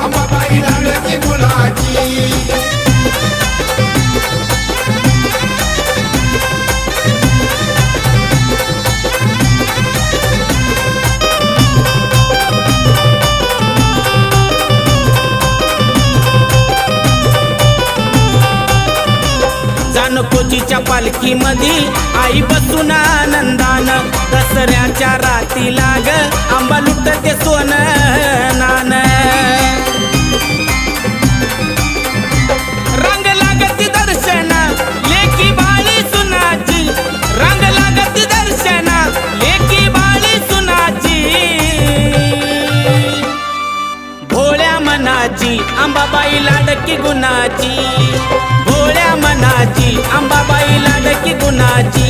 अंबाबाई लाडकी गुणाची जानकोजीच्या पालखीमध्ये आई बसून आनंदान दसऱ्याच्या रातीला ग आंबा लुटते सोनं नान रंग लागती दर्शन लेकी बाळी सुनाची रंग लागती दर्शन लेकी बाळी सुनाची भोळ्या मनाची अंबाबाई लाडकी गुणाची भोळ्या मनाची अंबाबाई लाडकी गुणाची